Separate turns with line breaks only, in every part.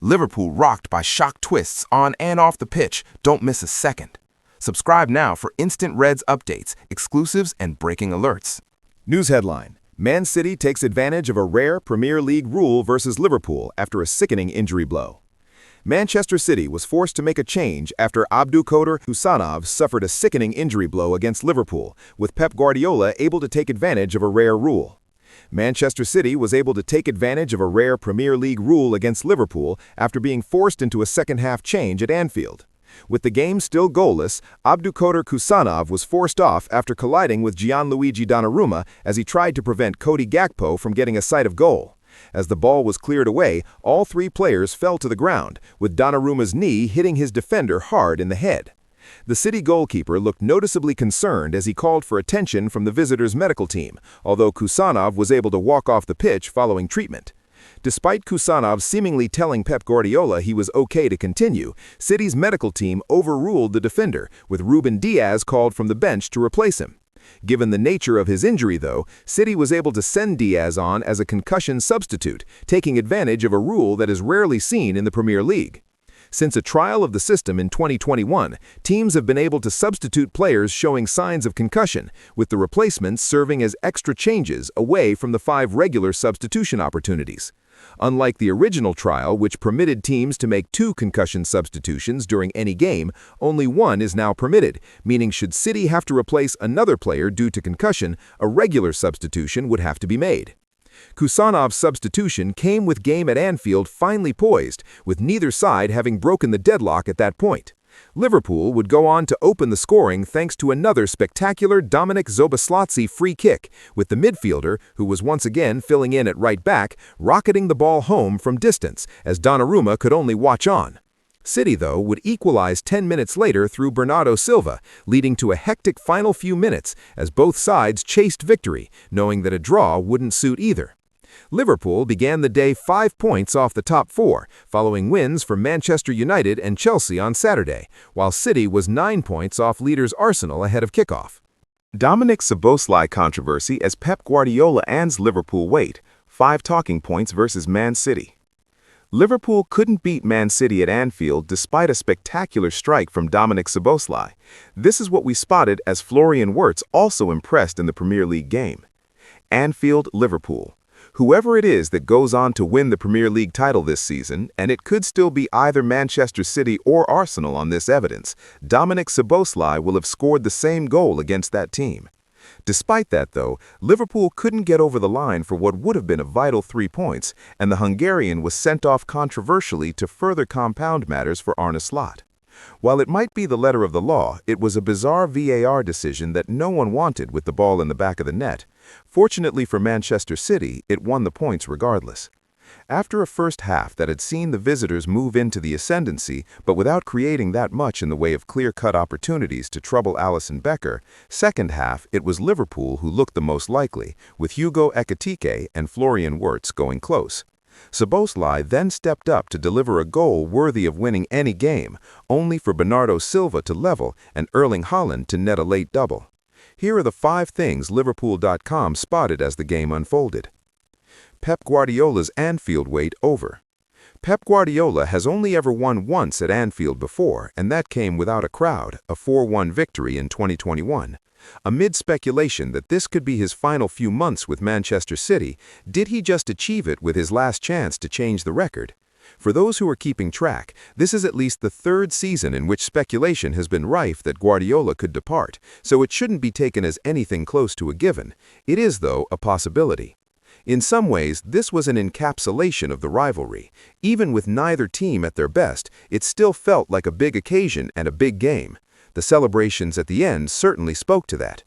Liverpool rocked by shock twists on and off the pitch. Don't miss a second. Subscribe now for instant Reds updates, exclusives, and breaking alerts.
News headline: Man City takes advantage of a rare Premier League rule versus Liverpool after a sickening injury blow. Manchester City was forced to make a change after Abdülkadir Husanov suffered a sickening injury blow against Liverpool, with Pep Guardiola able to take advantage of a rare rule. Manchester City was able to take advantage of a rare Premier League rule against Liverpool after being forced into a second-half change at Anfield. With the game still goalless, Abdülkadir Husanov was forced off after colliding with Gianluigi Donnarumma as he tried to prevent Cody Gakpo from getting a sight of goal. As the ball was cleared away, all three players fell to the ground, with Donnarumma's knee hitting his defender hard in the head. The City goalkeeper looked noticeably concerned as he called for attention from the visitors' medical team, although Husanov was able to walk off the pitch following treatment. Despite Husanov seemingly telling Pep Guardiola he was okay to continue, City's medical team overruled the defender, with Ruben Diaz called from the bench to replace him. Given the nature of his injury, though, City was able to send Diaz on as a concussion substitute, taking advantage of a rule that is rarely seen in the Premier League. Since a trial of the system in 2021, teams have been able to substitute players showing signs of concussion, with the replacements serving as extra changes away from the 5 regular substitution opportunities. Unlike the original trial, which permitted teams to make 2 concussion substitutions during any game, only 1 is now permitted, meaning should City have to replace another player due to concussion, a regular substitution would have to be made. Husanov's substitution came with game at Anfield finely poised, with neither side having broken the deadlock at that point. Liverpool would go on to open the scoring thanks to another spectacular Dominik Szoboszlai free kick, with the midfielder, who was once again filling in at right back, rocketing the ball home from distance, as Donnarumma could only watch on. City, though, would equalize 10 minutes later through Bernardo Silva, leading to a hectic final few minutes as both sides chased victory, knowing that a draw wouldn't suit either. Liverpool began the day 5 points off the top 4, following wins for Manchester United and Chelsea on Saturday, while City was 9 points off leaders Arsenal ahead of kickoff.
Dominik Szoboszlai controversy as Pep Guardiola ends Liverpool wait, 5 talking points versus Man City. Liverpool couldn't beat Man City at Anfield despite a spectacular strike from Dominik Szoboszlai. This is what we spotted as Florian Wirtz also impressed in the Premier League game. Anfield, Liverpool. Whoever it is that goes on to win the Premier League title this season, and it could still be either Manchester City or Arsenal on this evidence, Dominik Szoboszlai will have scored the same goal against that team. Despite that, though, Liverpool couldn't get over the line for what would have been a vital 3 points, and the Hungarian was sent off controversially to further compound matters for Arne Slot. While it might be the letter of the law, it was a bizarre VAR decision that no one wanted with the ball in the back of the net. Fortunately for Manchester City, it won the points regardless. After a first half that had seen the visitors move into the ascendancy, but without creating that much in the way of clear-cut opportunities to trouble Alisson Becker, second half it was Liverpool who looked the most likely, with Hugo Ekitike and Florian Wirtz going close. Szoboszlai then stepped up to deliver a goal worthy of winning any game, only for Bernardo Silva to level and Erling Haaland to net a late double. Here are the 5 things Liverpool.com spotted as the game unfolded. Pep Guardiola's Anfield wait over. Pep Guardiola has only ever won once at Anfield before, and that came without a crowd, a 4-1 victory in 2021. Amid speculation that this could be his final few months with Manchester City, did he just achieve it with his last chance to change the record? For those who are keeping track, this is at least the 3rd season in which speculation has been rife that Guardiola could depart, so it shouldn't be taken as anything close to a given. It is, though, a possibility. In some ways, this was an encapsulation of the rivalry. Even with neither team at their best, it still felt like a big occasion and a big game. The celebrations at the end certainly spoke to that.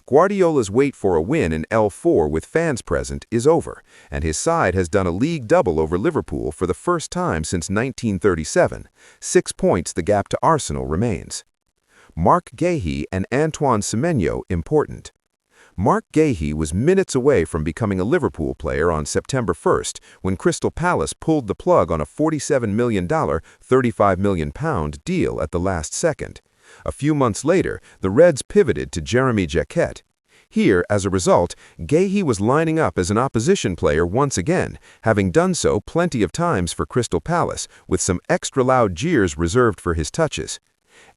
Guardiola's wait for a win in L4 with fans present is over, and his side has done a league double over Liverpool for the first time since 1937. 6 points the gap to Arsenal remains. Marc Guéhi and Antoine Semenyo important. Marc Guéhi was minutes away from becoming a Liverpool player on September 1st when Crystal Palace pulled the plug on a $47 million, £35 million deal at the last second. A few months later, the Reds pivoted to Jeremy Jacquet.
Here, as a result, Guéhi was lining up as an opposition player once again, having done so plenty of times for Crystal Palace, with some extra loud jeers reserved for his touches.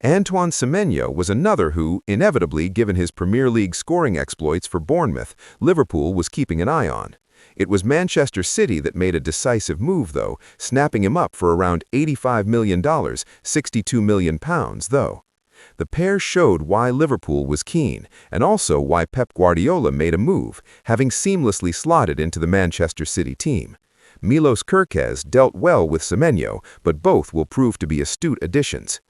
Antoine Semenyo was another who, inevitably given his Premier League scoring exploits for Bournemouth, Liverpool was keeping an eye on. It was Manchester City that made a decisive move, though, snapping him up for around $85 million, £62 million, though. The pair showed why Liverpool was keen, and also why Pep Guardiola made a move, having seamlessly slotted into the Manchester City team. Milos Kerkez dealt well with Semenyo, but both will prove to be astute additions.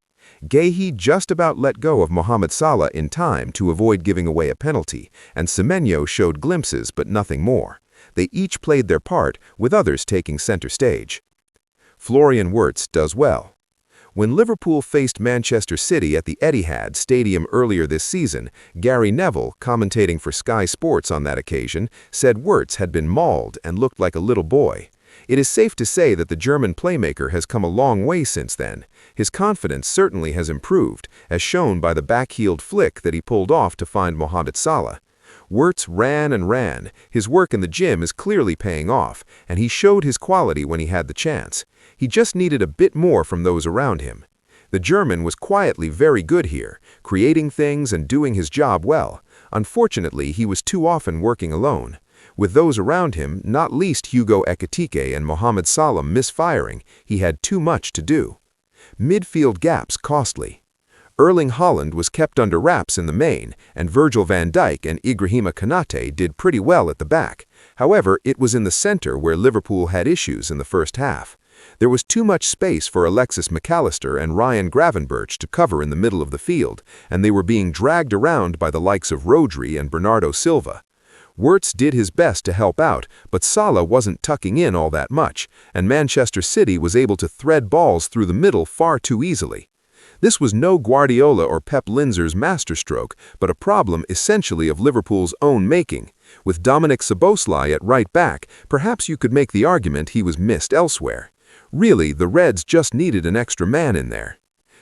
Guéhi just about let go of Mohamed Salah in time to avoid giving away a penalty, and Semenyo showed glimpses but nothing more. They each played their part, with others taking center stage. Florian Wirtz does well. When Liverpool faced Manchester City at the Etihad Stadium earlier this season, Gary Neville, commentating for Sky Sports on that occasion, said Wirtz had been mauled and looked like a little boy. It is safe to say that the German playmaker has come a long way since then. His confidence certainly has improved, as shown by the back-heeled flick that he pulled off to find Mohamed Salah. Wirtz ran and ran. His work in the gym is clearly paying off, and he showed his quality when he had the chance. He just needed a bit more from those around him. The German was quietly very good here, creating things and doing his job well. Unfortunately, he was too often working alone. With those around him, not least Hugo Ekitike and Mohamed Salah misfiring, he had too much to do. Midfield gaps costly. Erling Haaland was kept under wraps in the main, and Virgil van Dijk and Ibrahima Konate did pretty well at the back. However, it was in the center where Liverpool had issues in the first half. There was too much space for Alexis McAllister and Ryan Gravenberch to cover in the middle of the field, and they were being dragged around by the likes of Rodri and Bernardo Silva. Wirtz did his best to help out, but Salah wasn't tucking in all that much, and Manchester City was able to thread balls through the middle far too easily. This was no Guardiola or Pep Linzer's masterstroke, but a problem essentially of Liverpool's own making. With Dominik Szoboszlai at right back, perhaps you could make the argument he was missed elsewhere. Really, the Reds just needed an extra man in there.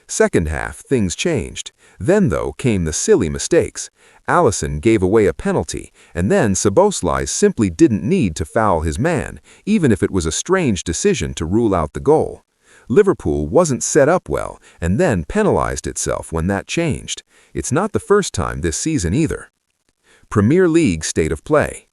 Second half, things changed. Then, though, came the silly mistakes. Alisson gave away a penalty, and then Szoboszlai simply didn't need to foul his man, even if it was a strange decision to rule out the goal. Liverpool wasn't set up well, and then penalized itself when that changed. It's not the first time this season either. Premier League state of play.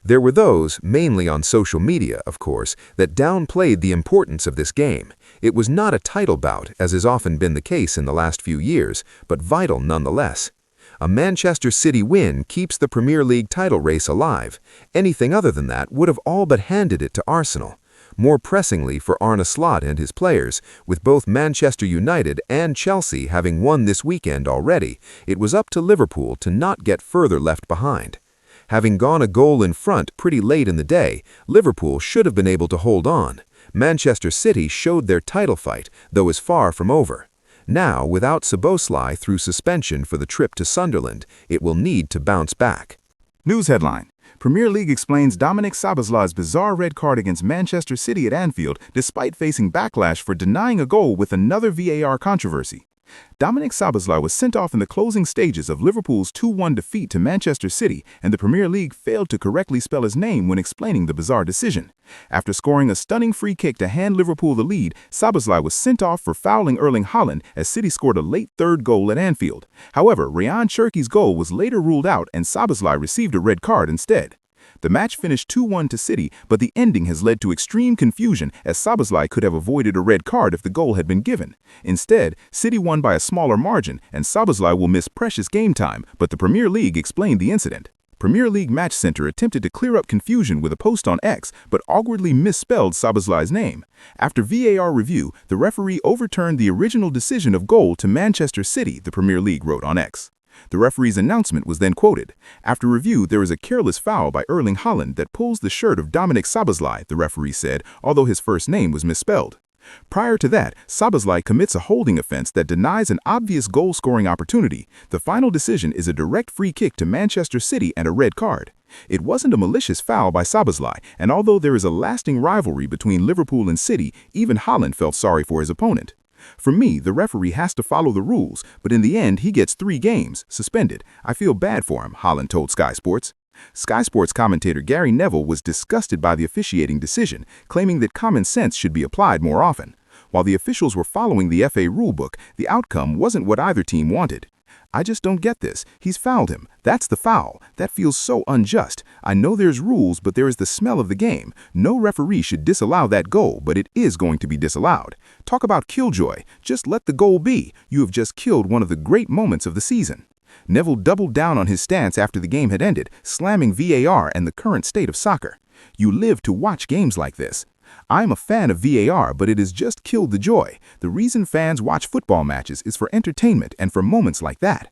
There were those, mainly on social media, of course, that downplayed the importance of this game. It was not a title bout, as has often been the case in the last few years, but vital nonetheless. A Manchester City win keeps the Premier League title race alive. Anything other than that would have all but handed it to Arsenal. More pressingly for Arne Slot and his players, with both Manchester United and Chelsea having won this weekend already, it was up to Liverpool to not get further left behind. Having gone a goal in front pretty late in the day, Liverpool should have been able to hold on. Manchester City showed their title fight, though is far from over. Now, without Szoboszlai through suspension for the trip to Sunderland, it will need to bounce back.
News headline: Premier League explains Dominik Szoboszlai's bizarre red card against Manchester City at Anfield despite facing backlash for denying a goal with another VAR controversy. Dominik Szoboszlai was sent off in the closing stages of Liverpool's 2-1 defeat to Manchester City, and the Premier League failed to correctly spell his name when explaining the bizarre decision. After scoring a stunning free kick to hand Liverpool the lead, Szoboszlai was sent off for fouling Erling Haaland as City scored a late third goal at Anfield. However, Ryan Cherki's goal was later ruled out and Szoboszlai received a red card instead. The match finished 2-1 to City, but the ending has led to extreme confusion as Szoboszlai could have avoided a red card if the goal had been given. Instead, City won by a smaller margin, and Szoboszlai will miss precious game time, but the Premier League explained the incident. Premier League Match Center attempted to clear up confusion with a post on X, but awkwardly misspelled Szoboszlai's name. After VAR review, the referee overturned the original decision of goal to Manchester City, the Premier League wrote on X. The referee's announcement was then quoted. After review, there is a careless foul by Erling Haaland that pulls the shirt of Dominik Szoboszlai, the referee said, although his first name was misspelled. Prior to that, Szoboszlai commits a holding offense that denies an obvious goal-scoring opportunity. The final decision is a direct free kick to Manchester City and a red card. It wasn't a malicious foul by Szoboszlai, and although there is a lasting rivalry between Liverpool and City, even Haaland felt sorry for his opponent. For me, the referee has to follow the rules, but in the end, he gets 3 games, suspended. I feel bad for him, Holland told Sky Sports. Sky Sports commentator Gary Neville was disgusted by the officiating decision, claiming that common sense should be applied more often. While the officials were following the FA rulebook, the outcome wasn't what either team wanted. I just don't get this. He's fouled him. That's the foul. That feels so unjust. I know there's rules, but there is the smell of the game. No referee should disallow that goal, but it is going to be disallowed. Talk about killjoy. Just let the goal be. You have just killed one of the great moments of the season. Neville doubled down on his stance after the game had ended, slamming VAR and the current state of soccer. You live to watch games like this. I'm a fan of VAR, but it has just killed the joy. The reason fans watch football matches is for entertainment and for moments like that.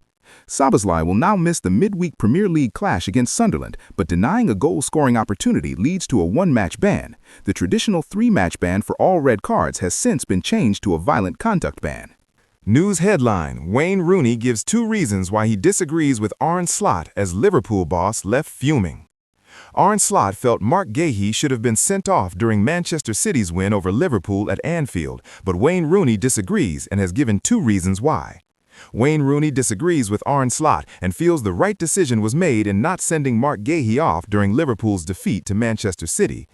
Szoboszlai will now miss the midweek Premier League clash against Sunderland, but denying a goal-scoring opportunity leads to a 1-match ban. The traditional 3-match ban for all red cards has since been changed to a violent conduct ban.
News headline: Wayne Rooney gives 2 reasons why he disagrees with Arne Slot as Liverpool boss left fuming. Arne Slot felt Mark Guéhi should have been sent off during Manchester City's win over Liverpool at Anfield, but Wayne Rooney disagrees and has given 2 reasons why. Wayne Rooney disagrees with Arne Slot and feels the right decision was made in not sending Mark Guéhi off during Liverpool's defeat to Manchester City.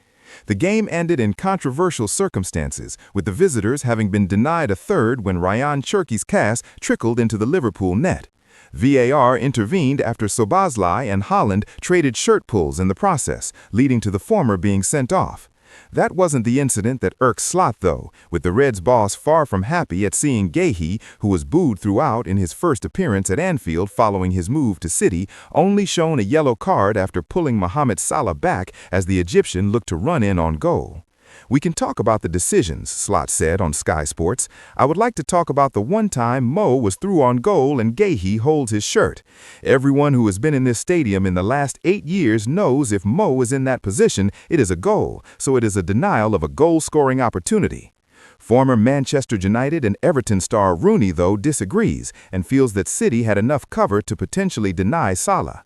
The game ended in controversial circumstances, with the visitors having been denied a third when Ryan Cherki's pass trickled into the Liverpool net. VAR intervened after Szoboszlai and Holland traded shirt pulls in the process, leading to the former being sent off. That wasn't the incident that irked Slot, though, with the Reds' boss far from happy at seeing Guéhi, who was booed throughout in his first appearance at Anfield following his move to City, only shown a yellow card after pulling Mohamed Salah back as the Egyptian looked to run in on goal. "We can talk about the decisions," Slot said on Sky Sports. "I would like to talk about the one time Mo was through on goal and Guéhi holds his shirt. Everyone who has been in this stadium in the last 8 years knows if Mo is in that position, it is a goal, so it is a denial of a goal-scoring opportunity." Former Manchester United and Everton star Rooney, though, disagrees and feels that City had enough cover to potentially deny Salah.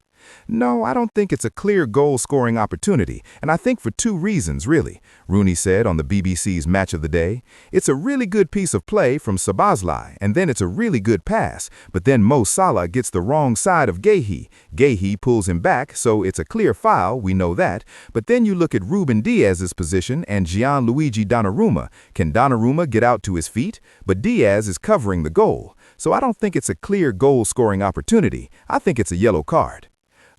"No, I don't think it's a clear goal-scoring opportunity, and I think for 2 reasons, really," Rooney said on the BBC's Match of the Day. "It's a really good piece of play from Szoboszlai, and then it's a really good pass, but then Mo Salah gets the wrong side of Guéhi. Guéhi pulls him back, so it's a clear foul, we know that, but then you look at Ruben Diaz's position and Gianluigi Donnarumma. Can Donnarumma get out to his feet? But Diaz is covering the goal, so I don't think it's a clear goal-scoring opportunity. I think it's a yellow card."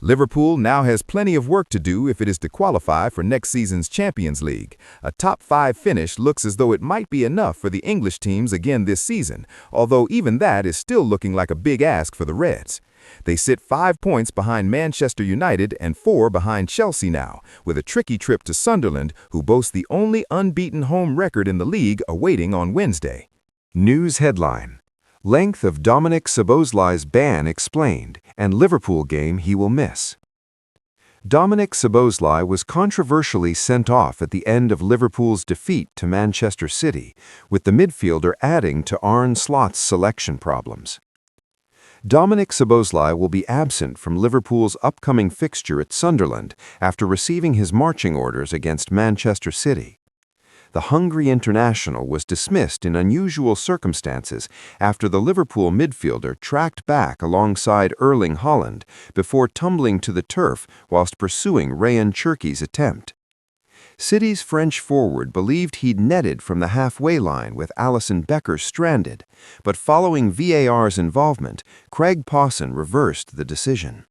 Liverpool now has plenty of work to do if it is to qualify for next season's Champions League. A top 5 finish looks as though it might be enough for the English teams again this season, although even that is still looking like a big ask for the Reds. They sit 5 points behind Manchester United and 4 behind Chelsea now, with a tricky trip to Sunderland, who boast the only unbeaten home record in the league, awaiting on Wednesday.
News headline: Length of Dominik Szoboszlai's ban explained, and Liverpool game he will miss. Dominik Szoboszlai was controversially sent off at the end of Liverpool's defeat to Manchester City, with the midfielder adding to Arne Slot's selection problems. Dominik Szoboszlai will be absent from Liverpool's upcoming fixture at Sunderland after receiving his marching orders against Manchester City. The Hungary international was dismissed in unusual circumstances after the Liverpool midfielder tracked back alongside Erling Haaland before tumbling to the turf whilst pursuing Ryan Cherki's attempt. City's French forward believed he'd netted from the halfway line with Alisson Becker stranded, but following VAR's involvement, Craig Pawson reversed the decision.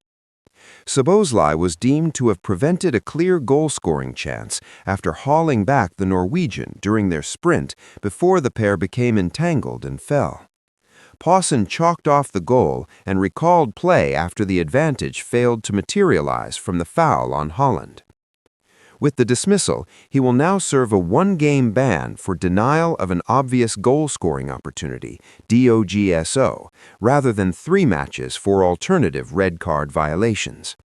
Szoboszlai was deemed to have prevented a clear goal-scoring chance after hauling back the Norwegian during their sprint before the pair became entangled and fell. Pawson chalked off the goal and recalled play after the advantage failed to materialize from the foul on Haaland. With the dismissal, he will now serve a 1-game ban for denial of an obvious goal-scoring opportunity, DOGSO, rather than 3 matches for alternative red card violations.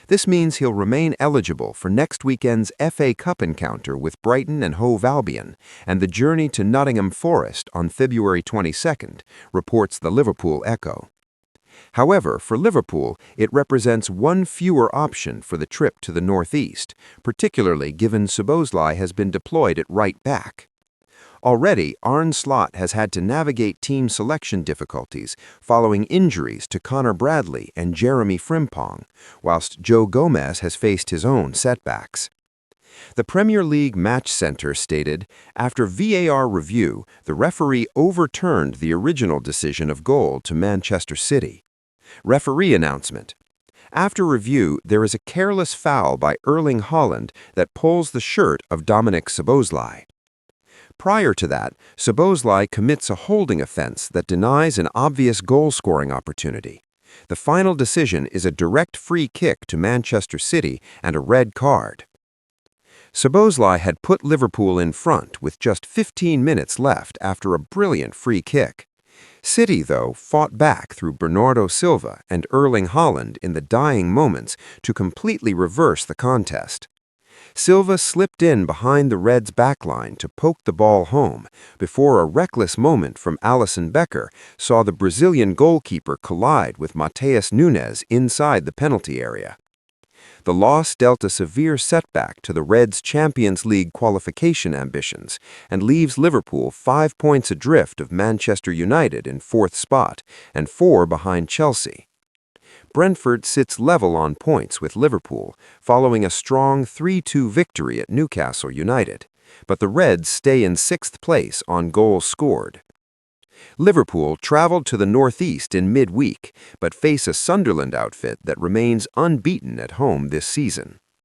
This means he'll remain eligible for next weekend's FA Cup encounter with Brighton and Hove Albion and the journey to Nottingham Forest on February 22nd, reports the Liverpool Echo. However, for Liverpool, it represents 1 fewer option for the trip to the northeast, particularly given Szoboszlai has been deployed at right back.
Already, Arne Slot has had to navigate team selection difficulties following injuries to Connor Bradley and Jeremy Frimpong, whilst Joe Gomez has faced his own setbacks. The Premier League Match Center stated, after VAR review, the referee overturned the original decision of goal to Manchester City. Referee announcement. After review, there is a careless foul by Erling Haaland that pulls the shirt of Dominik Szoboszlai. Prior to that, Szoboszlai commits a holding offense that denies an obvious goal-scoring opportunity. The final decision is a direct free kick to Manchester City and a red card. Szoboszlai had put Liverpool in front with just 15 minutes left after a brilliant free kick. City, though, fought back through Bernardo Silva and Erling Haaland in the dying moments to completely reverse the contest. Silva slipped in behind the Reds' backline to poke the ball home before a reckless moment from Alisson Becker saw the Brazilian goalkeeper collide with Matheus Nunes inside the penalty area. The loss dealt a severe setback to the Reds' Champions League qualification ambitions and leaves Liverpool 5 points adrift of Manchester United in 4th spot and 4 behind Chelsea. Brentford sits level on points with Liverpool following a strong 3-2 victory at Newcastle United, but the Reds stay in 6th place on goals scored. Liverpool traveled to the northeast in midweek, but face a Sunderland outfit that remains unbeaten at home this season.